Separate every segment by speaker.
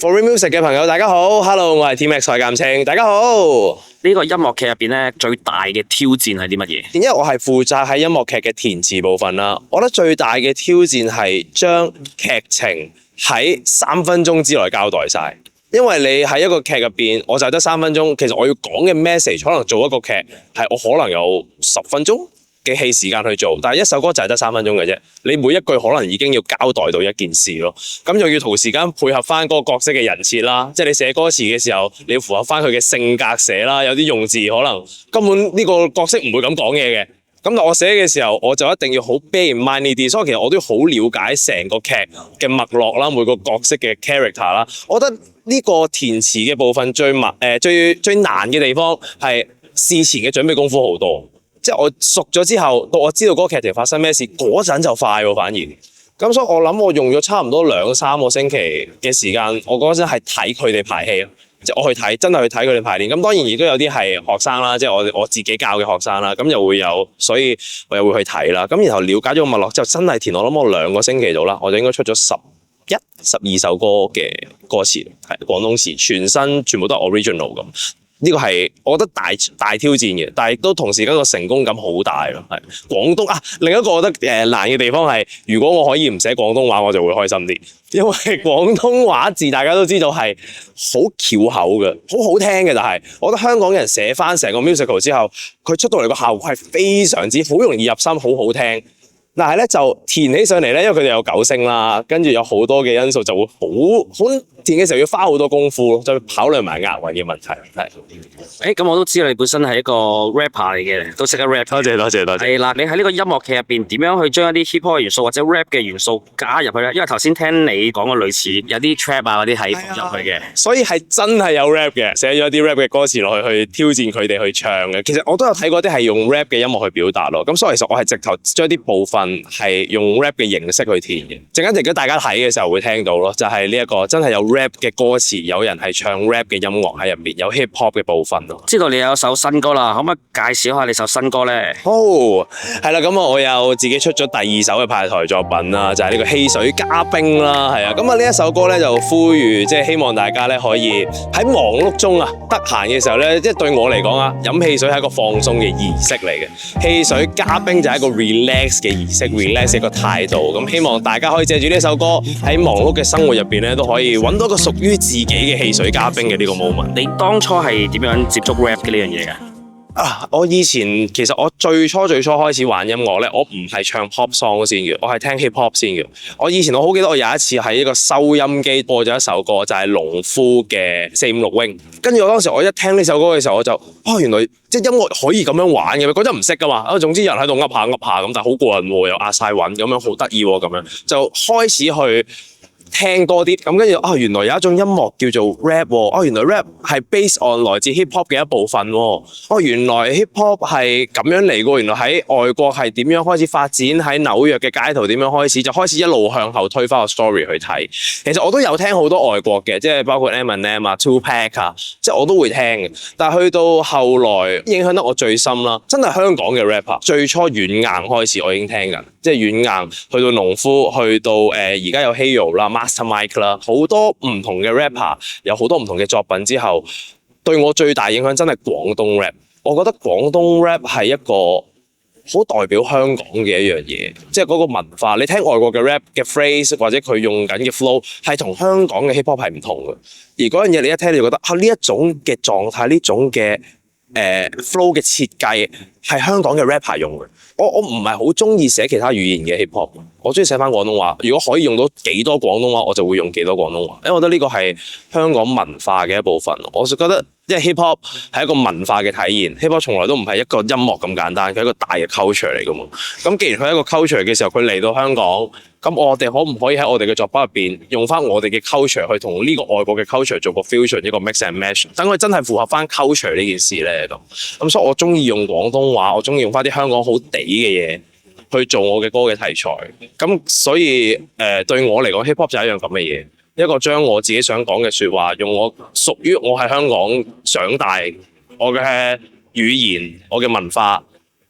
Speaker 1: For Real Music 嘅朋友，大家好 ，Hello， 我係 T-Max 蔡鑑清，大家好。
Speaker 2: 呢個音樂劇入邊咧，最大嘅挑戰係啲乜嘢？
Speaker 1: 因為我係負責喺音樂劇嘅填詞部分啦，我覺得最大嘅挑戰係將劇情喺3分鐘之內交代晒。因為你喺一個劇入邊，我就得3分鐘，其實我要講嘅 message 可能做一個劇係我可能有10分鐘嘅戲時間去做，但係一首歌就係得3分鐘嘅啫。你每一句可能已經要交代到一件事咯，咁又要同時間配合翻嗰個角色嘅人設啦，即係你寫歌詞嘅時候，你要符合翻佢嘅性格寫啦，有啲用字可能根本呢個角色唔會咁講嘢嘅。咁但我寫嘅時候，我就一定要好 bear in mind 呢啲，所以其實我都要好了解成個劇嘅脈絡啦，每個角色嘅 character 啦。我覺得呢個填詞嘅部分最難嘅地方係事前嘅準備功夫好多，即係我熟咗之後，到我知道嗰個劇情發生咩事嗰陣就快喎，反而。咁所以我諗我用咗差唔多2-3個星期嘅時間，我嗰陣係睇佢哋排戲咯。即係我去睇，真係去睇佢哋排練。咁當然亦都有啲係學生啦，即係我自己教嘅學生啦。咁又會有，所以我又會去睇啦。咁然後了解咗個脈絡之後，真係填我諗我2個星期到啦，我就應該出咗11、12首歌嘅歌詞，係廣東詞，全新全部都係 original 咁。呢個係我覺得大挑戰嘅，但係都同時間個成功感好大咯。係廣東啊，另一個我覺得難嘅地方係，如果我可以唔寫廣東話，我就會開心啲，因為廣東話字大家都知道係好翹口嘅，好好聽嘅。但係我覺得香港人寫翻成個 musical 之後，佢出到嚟個效果係非常之好容易入心，好好聽。但係咧就填起上嚟咧，因為佢哋有9聲啦，跟住有好多嘅因素就會好填嘅時候要花好多功夫咯，就考慮埋押韻嘅問題。係，
Speaker 2: 咁我都知道你本身係一個 rapper 嚟嘅，都識得 rap。
Speaker 1: 多謝。
Speaker 2: 係啦，你喺呢個音樂劇入邊點樣去將一啲 hip hop 元素或者 rap 嘅元素加入去咧？因為頭先聽你講過類似有啲 trap 啊嗰啲係入去嘅，
Speaker 1: 所以係真係有 rap 嘅，寫咗啲 rap 嘅歌詞落去挑戰佢哋去唱嘅。其實我都有睇過啲係用 rap 嘅音樂去表達咯。咁所以其實我係直頭將啲部分係用 rap 嘅形式去填嘅。陣間大家睇嘅時候會聽到咯，就係呢一個真係有 rap 嘅歌詞，有人係唱 rap 嘅音樂喺入面，有 hip hop 嘅部分咯。
Speaker 2: 知道你有首新歌啦，可唔可以介紹下你首新歌咧？
Speaker 1: 係啦，咁我有自己出咗第2首嘅派台作品啦，就係呢個汽水加冰啦，係啊。咁呢一首歌咧就呼籲，即係希望大家咧可以喺忙碌中啊，得閒嘅時候咧，即係對我嚟講啊，飲汽水係一個放鬆嘅儀式嚟嘅。汽水加冰就係一個 relax 嘅儀式，relax 嘅一個態度。咁希望大家可以借住呢首歌喺忙碌嘅生活入邊咧，都可以揾到一個屬於自己嘅汽水加冰嘅呢個 moment。
Speaker 2: 你當初係點樣接觸 rap 嘅呢樣嘢㗎？
Speaker 1: 我以前其實我最初開始玩音樂咧，我唔係唱 pop song 先嘅，我係聽 hip hop 先嘅。我好記得我有一次喺一個收音機播咗一首歌，就係農夫嘅456 wing。跟住我當時我一聽呢首歌嘅時候，我就原來即係音樂可以咁樣玩嘅，嗰陣唔識噶嘛。總之有人喺度噏下咁，但係好過癮喎，又壓晒韻咁樣，好得意喎咁樣，就開始去聽多啲，咁跟住原來有一種音樂叫做 rap 喎，原來 rap 係 based on 來自 hip hop 嘅一部分喎，原來 hip hop 係咁樣嚟嘅，原來喺外國係點樣開始發展，喺紐約嘅街頭點樣開始，就開始一路向後推翻個 story 去睇。其實我都有聽好多外國嘅，即係包括 Eminem 啊、Tupac 啊，即係我都會聽嘅。但係去到後來影響得我最深啦，真係香港嘅 rapper。最初軟硬開始我已經聽緊，即係軟硬去到農夫，去到而家有 Hero 啦。Master Mike 啦，好多唔同嘅 rapper， 有好多唔同嘅作品之後，對我最大影響真係廣東 rap。我覺得廣東 rap 係一個好代表香港嘅一樣嘢，即係嗰個文化。你聽外國嘅 rap 嘅 phrase 或者佢用緊嘅 flow 係同香港嘅 hip hop 係唔同嘅，而嗰樣嘢你一聽你就覺得呢一種嘅狀態，呢種嘅flow 嘅設計係香港嘅 rapper 用嘅。我唔係好中意寫其他語言嘅 hip hop， 我中意寫翻廣東話。如果可以用到幾多廣東話，我就會用幾多廣東話，因為我覺得呢個係香港文化嘅一部分。我就覺得，即係 hip hop 係一個文化嘅體現。hip hop 從來都唔係一個音樂咁簡單，佢係一個大嘅 culture 嚟㗎嘛。咁既然佢係一個 culture 嘅時候，佢嚟到香港，咁我哋可唔可以喺我哋嘅作品入邊用翻我哋嘅 culture 去同呢個外國嘅 culture 做個 fusion， 一個 mix and match， 等佢真係符合翻 culture 呢件事咧咁所以我中意用廣東話，我中意用翻啲香港好地嘅嘢去做我嘅歌嘅題材。咁所以對我嚟講 hip hop 就係一樣咁嘅嘢，一個將我自己想講嘅說話，用我屬於我喺香港長大，我嘅語言，我嘅文化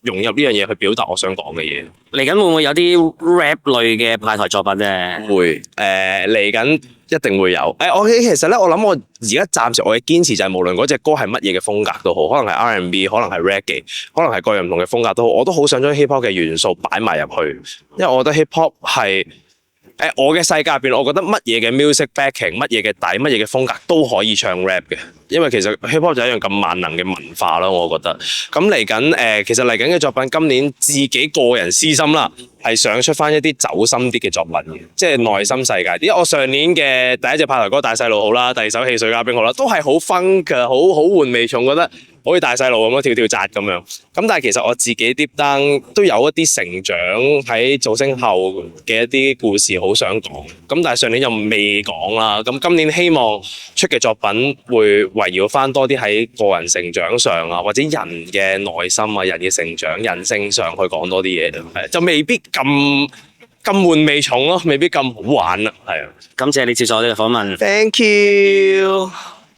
Speaker 1: 融入呢樣嘢去表達我想講嘅嘢。
Speaker 2: 嚟緊會唔會有啲 rap 類嘅派台作品咧？
Speaker 1: 會嚟緊一定會有。我其實咧，我諗我而家暫時我嘅堅持就係無論嗰隻歌係乜嘢嘅風格都好，可能係 R&B， 可能係 reggae， 可能係各樣唔同嘅風格都好，我都好想將 hip hop 嘅元素擺埋入去，因為我覺得 hip hop 係我嘅世界入邊，我覺得乜嘢嘅 music backing， 乜嘢嘅底，乜嘢嘅風格都可以唱 rap 嘅，因為其實 hip hop 就係一樣咁萬能嘅文化咯，我覺得。咁嚟緊其實嚟緊嘅作品，今年自己個人私心啦，係想出翻一啲走心啲嘅作品嘅，即係內心世界。因為我上年嘅第一隻派台歌《大細路》好啦，第二首《汽水加冰》好啦，都係好 fun 嘅，好玩味重，覺得好似大細路咁樣跳跳紮咁樣。咁但係其實我自己 deep down 都有一啲成長喺造星後嘅一啲故事好想講。咁但係上年又未講啦。咁今年希望出嘅作品會圍繞翻多啲喺個人成長上啊，或者人嘅內心啊、人嘅成長、人性上去講多啲嘢，就未必咁玩味重咯，未必咁好玩啦，係啊。
Speaker 2: 感謝你接受我呢個訪問。
Speaker 1: Thank you。